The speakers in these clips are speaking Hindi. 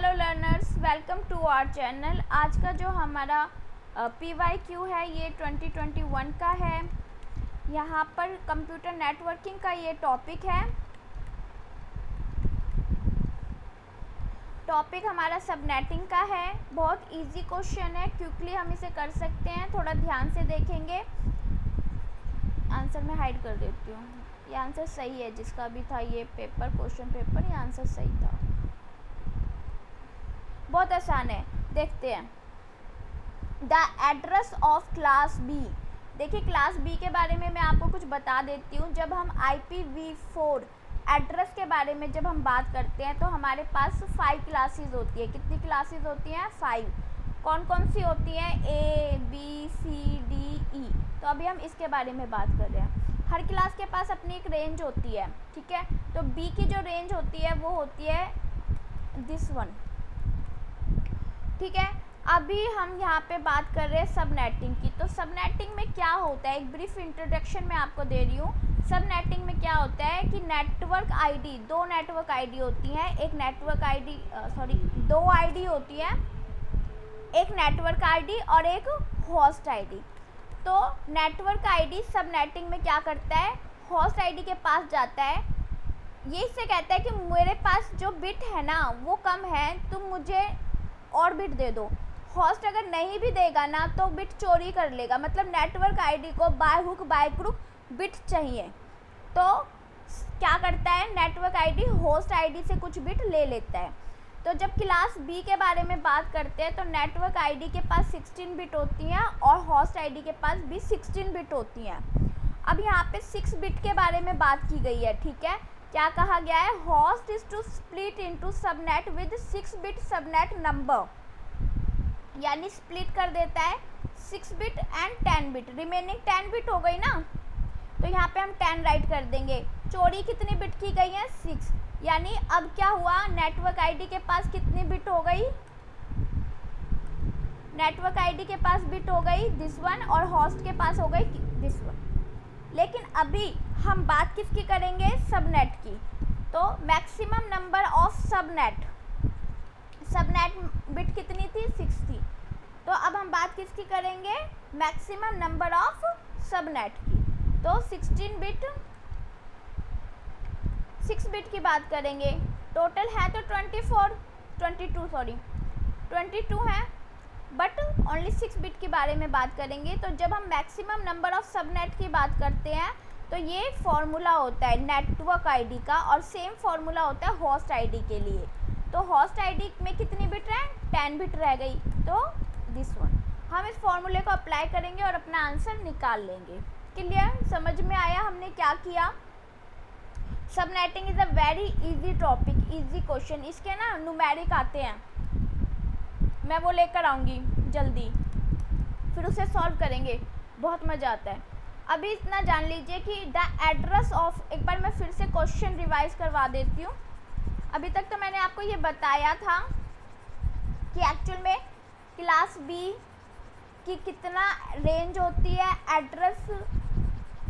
Hello learners, welcome to our channel. आज का जो हमारा PYQ है ये 2021 का है। यहाँ पर कंप्यूटर नेटवर्किंग का ये टॉपिक है। टॉपिक हमारा सबनेटिंग का है। बहुत इजी क्वेश्चन है, क्विकली हम इसे कर सकते हैं। थोड़ा ध्यान से देखेंगे। आंसर मैं हाइड कर देती हूँ। ये आंसर सही है, जिसका भी था ये पेपर, क्वेश्चन पेपर, ये आंसर सही था। बहुत आसान है, देखते हैं। The address of class B. देखिए, क्लास बी के बारे में मैं आपको कुछ बता देती हूँ। जब हम IPv4 एड्रेस के बारे में जब हम बात करते हैं तो हमारे पास 5 क्लासेस होती है। कितनी क्लासेस होती हैं? 5। कौन कौन सी होती हैं? A B C D E। तो अभी हम इसके बारे में बात कर रहे हैं। हर क्लास के पास अपनी एक रेंज होती है, ठीक है। तो बी की जो रेंज होती है वो होती है दिस वन, ठीक है। अभी हम यहाँ पे बात कर रहे हैं सबनेटिंग की। तो सबनेटिंग में क्या होता है, एक ब्रीफ इंट्रोडक्शन मैं आपको दे रही हूँ। सबनेटिंग में क्या होता है कि नेटवर्क आईडी, 2 नेटवर्क आईडी होती हैं। एक नेटवर्क आईडी 2 आईडी होती है, एक नेटवर्क आईडी और एक होस्ट आईडी। तो नेटवर्क आईडी सबनेटिंग में क्या करता है, होस्ट आईडी के पास जाता है। ये इससे कहता है कि मेरे पास जो बिट है ना वो कम है, तुम मुझे और बिट दे दो। होस्ट अगर नहीं भी देगा ना तो बिट चोरी कर लेगा। मतलब नेटवर्क आईडी को by hook by crook bit चाहिए। तो क्या करता है, नेटवर्क आईडी होस्ट आईडी से कुछ बिट ले लेता है। तो जब क्लास बी के बारे में बात करते हैं तो नेटवर्क आईडी के पास 16 बिट होती हैं और होस्ट आईडी के पास भी 16 बिट होती हैं। अब यहाँ पे 6 बिट के बारे में बात की गई है, ठीक है। क्या कहा गया है? Host is to split into subnet with 6 bit subnet number, यानी स्प्लिट कर देता है 6 bit and 10 bit. Remaining 10 bit हो गई ना, तो यहाँ पे हम 10 राइट कर देंगे। चोरी कितनी बिट की गई है? 6। यानी अब क्या हुआ, नेटवर्क आईडी के पास कितनी बिट हो गई? नेटवर्क आईडी के पास बिट हो गई दिस वन और होस्ट के पास हो गई दिस वन। लेकिन अभी हम बात किसकी करेंगे? सबनेट की। तो maximum number of subnet bit कितनी थी? 6 थी। तो अब हम बात किसकी करेंगे? मैक्सिमम नंबर ऑफ सबनेट की। तो 6 बिट की बात करेंगे। टोटल है तो 22 है, बट ओनली 6 बिट के बारे में बात करेंगे। तो जब हम मैक्सिमम नंबर ऑफ सबनेट की बात करते हैं तो ये फॉर्मूला होता है नेटवर्क आईडी का, और सेम फॉर्मूला होता है होस्ट आईडी के लिए। तो होस्ट आईडी में कितनी बिट है? 10 बिट रह गई, तो दिस वन। हम इस फॉर्मूले को अप्लाई करेंगे और अपना आंसर निकाल लेंगे। क्लियर? समझ में आया हमने क्या किया? Subnetting is a very easy topic, easy question. इसके ना न्यूमेरिक आते हैं, मैं वो लेकर आऊँगी जल्दी, फिर उसे सॉल्व करेंगे, बहुत मज़ा आता है। अभी इतना जान लीजिए कि द एड्रेस ऑफ, एक बार मैं फिर से क्वेश्चन रिवाइज करवा देती हूँ। अभी तक तो मैंने आपको ये बताया था कि एक्चुअल में क्लास बी की कितना रेंज होती है, एड्रेस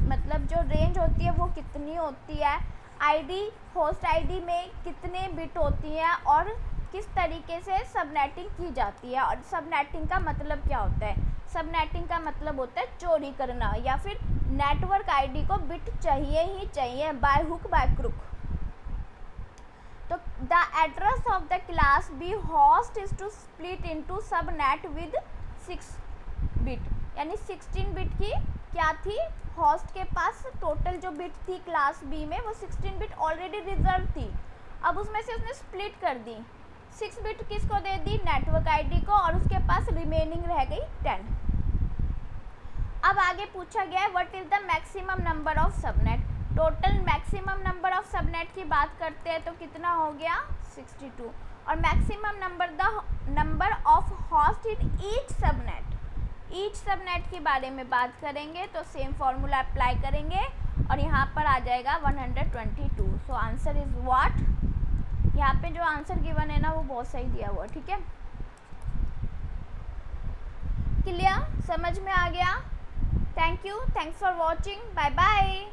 मतलब जो रेंज होती है वो कितनी होती है, आईडी होस्ट आईडी में कितने बिट होती हैं और किस तरीके से सबनेटिंग की जाती है। और सबनेटिंग का मतलब क्या होता है? सबनेटिंग का मतलब होता है चोरी करना, या फिर नेटवर्क आईडी को बिट चाहिए ही चाहिए बाय हुक बाय क्रुक। तो the address of the class B host is to split into subnet with 6 bit, यानी 16 बिट की क्या थी? होस्ट के पास टोटल जो बिट थी क्लास बी में वो 16 बिट ऑलरेडी रिजर्व थी। अब उसमें से उसने स्प्लिट कर दी, 6 बिट किसको दे दी? नेटवर्क आईडी को, और उसके पास रिमेनिंग रह गई 10। अब आगे पूछा गया है what is the maximum number of subnet. Total maximum number of subnet की बात करते हैं तो कितना हो गया? 62। और maximum number of host in each subnet के बारे में बात करेंगे तो सेम फॉर्मूला अप्लाई करेंगे और यहाँ पर आ जाएगा 122। So answer is what? यहाँ पे जो आंसर गिवन है ना वो बहुत सही दिया हुआ, ठीक है। क्लियर? समझ में आ गया? Thank you, thanks for watching, bye bye.